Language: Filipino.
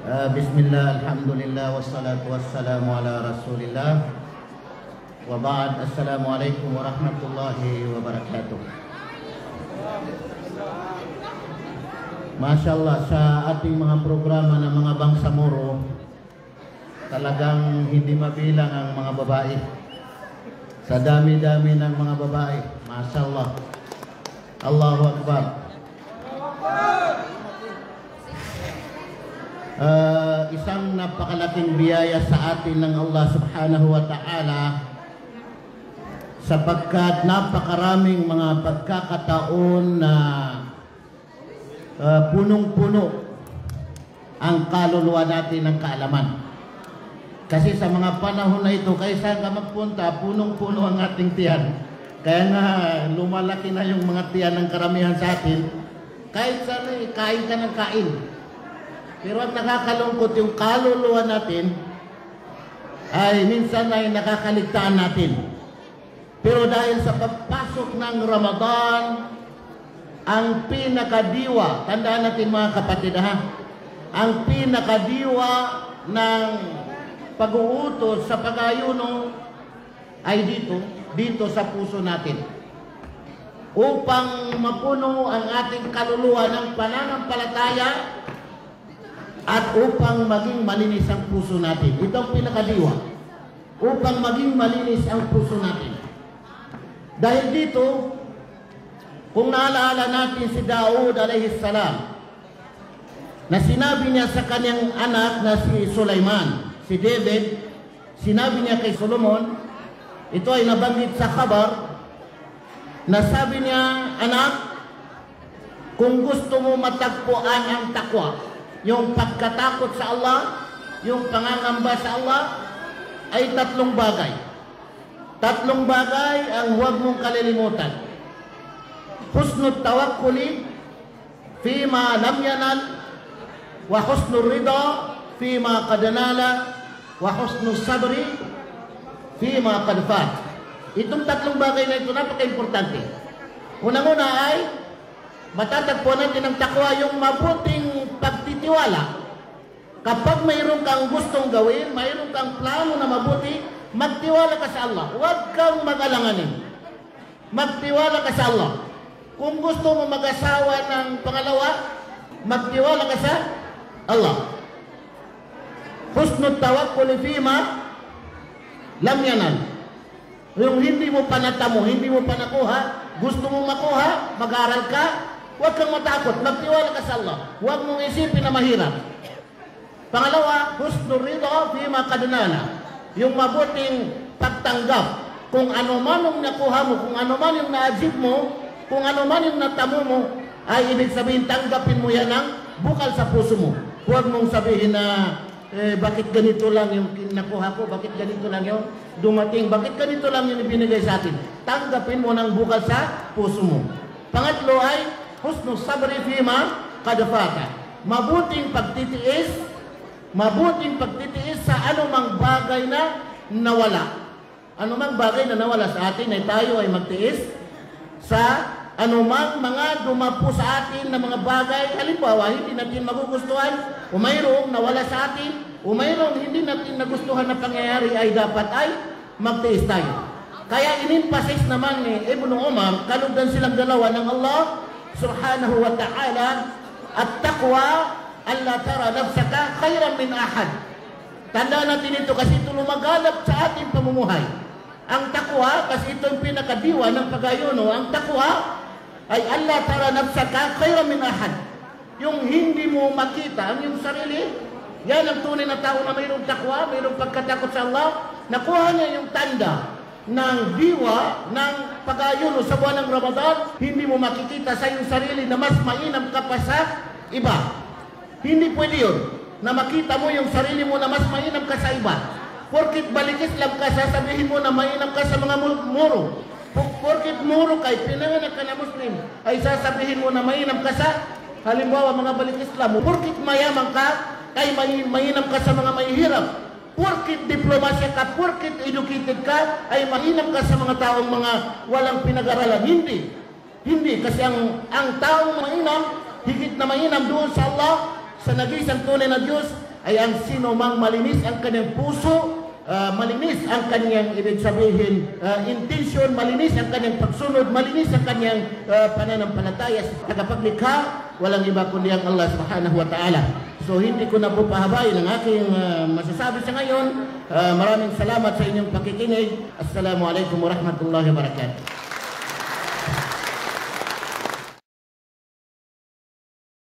Bismillah, alhamdulillah, wassalatu wassalamu ala rasulillah. Wa ba'd, assalamualaikum warahmatullahi wabarakatuh. Masyaallah, sa ating mga programa ng mga Bangsamoro, talagang hindi mabilang ang mga babae. Sa dami-dami ng mga babae, masyaallah. Allahu Akbar. Isang napakalaking biyaya sa atin ng Allah subhanahu wa ta'ala, sapagkat napakaraming mga pagkakataon na punong-puno ang kaluluwa natin ng kaalaman. Kasi sa mga panahon na ito, kahit saan ka magpunta, punong-puno ang ating tiyan. Kaya nga lumalaki na yung mga tiyan ng karamihan sa atin. Kahit saan kain ka ng kain. Pero ang nakakalungkot, yung kaluluwa natin ay minsan ay nakakaligtaan natin. Pero dahil sa pagpasok ng Ramadan, ang pinakadiwa, tandaan natin mga kapatid ha, ang pinakadiwa ng pag-uutos sa pag-ayuno ay dito sa puso natin. Upang mapuno ang ating kaluluwa ng pananampalataya at upang maging malinis ang puso natin. Ito ang pinakadiwa. Upang maging malinis ang puso natin. Dahil dito, kung naalaala natin si Daud alayhis salam, na sinabi niya sa kanyang anak na si Sulaiman, si David, sinabi niya kay Solomon, ito ay nabanggit sa khabar, na sabi niya, anak, kung gusto mo matagpuan ang takwa, yung pagkatakot sa Allah, yung pangangamba sa Allah, ay tatlong bagay. Tatlong bagay ang huwag mong kalilimutan. Husnul tawakkuli fima lam yanal, wa husnul rida fima qad nala, wa husnul sabri fima qad fat. Itong tatlong bagay na ito napaka-importante. Unang-una ay matatagpuan natin ang takwa, yung mabuting pagtitiwala. Kapag mayroon kang gustong gawin, mayroon kang plano na mabuti, magtiwala ka sa Allah. Huwag kang mag-alanganin. Magtiwala ka sa Allah. Kung gusto mo mag-asawa ng pangalawa, magtiwala ka sa Allah. Husnul tawakkul fima lam yanal. Yung hindi mo pa natamo, hindi mo pa nakuha, gusto mong makuha, mag-aral ka, huwag kang matakot, magtiwala ka sa Allah. Huwag mong isipin na mahirap. Pangalawa, husnul ridha fima qad nala. Yung mabuting pagtanggap. Kung ano man yung nakuha mo, kung ano man yung na-achieve mo, kung ano man yung natamo mo, ay ibig sabihin, tanggapin mo yan ng bukal sa puso mo. Huwag mong sabihin na, bakit ganito lang yung nakuha ko, bakit ganito lang yung dumating, bakit ganito lang yung ibinigay sa atin. Tanggapin mo ng bukal sa puso mo. Pangatlo ay, husnul sabri fima qad fata. Mabuting pagtitiis sa anumang bagay na nawala. Anumang bagay na nawala sa atin ay tayo ay magtiis sa anumang mga dumapo sa atin na mga bagay. Halimbawa, hindi natin magugustuhan, o mayroong nawala sa atin, o mayroong hindi natin nagustuhan na pangyayari, ay dapat ay magtiis tayo. Kaya inimpasis naman ni Ibn Umar, kalugdan silang dalawa ng Allah subhanahu wa ta'ala, at taqwa alla tara nafsaka khairan min ahad. Tandaan natin ito kasi ito lumaganap sa ating pamumuhay. Ang takwa, kasi ito yung pinakadiwa ng pag-ayuno, ang takwa ay alla tara nafsaka khairan min ahad. Yung hindi mo makita ang iyong sarili, yan ang tunay na tao na mayroong takwa, mayroong pagkatakot sa Allah. Nakuha niya yung tanda ng diwa ng pag-ayuno sa buwan ng Ramadan. Hindi mo makikita sa iyong sarili na mas mainam ka pa sa iba. Hindi pwede yun, na makita mo yung sarili mo na mas mainam ka sa iba. Porkit balikis lang ka, sasabihin mo na mainam ka sa mga muro. Porkit muro kay pinanganak ka na Muslim, ay sasabihin mo na mainam ka sa, halimbawa mga balikis lang mo. Porkit mayaman ka, kay mainam ka sa mga mahihirap. Porkit diplomasya ka, porkit educated ka, ay mainam ka sa mga taong mga walang pinag-aralan. Hindi, kasi ang taong mainam, higit na mainam doon sa Allah, sa nagisang tunay na Diyos, ay ang sino mang malinis ang kanyang puso, malinis ang kanyang ibig sabihin, intention, malinis ang kanyang pagsunod, malinis ang kanyang pananampalataya sa tagapaglikha, walang iba kundi ang Allah subhanahu wa ta'ala. So hindi ko na po pahabayin ang aking masasabi sa ngayon. Maraming salamat sa inyong pakikinig. Assalamualaikum warahmatullahi wabarakatuh.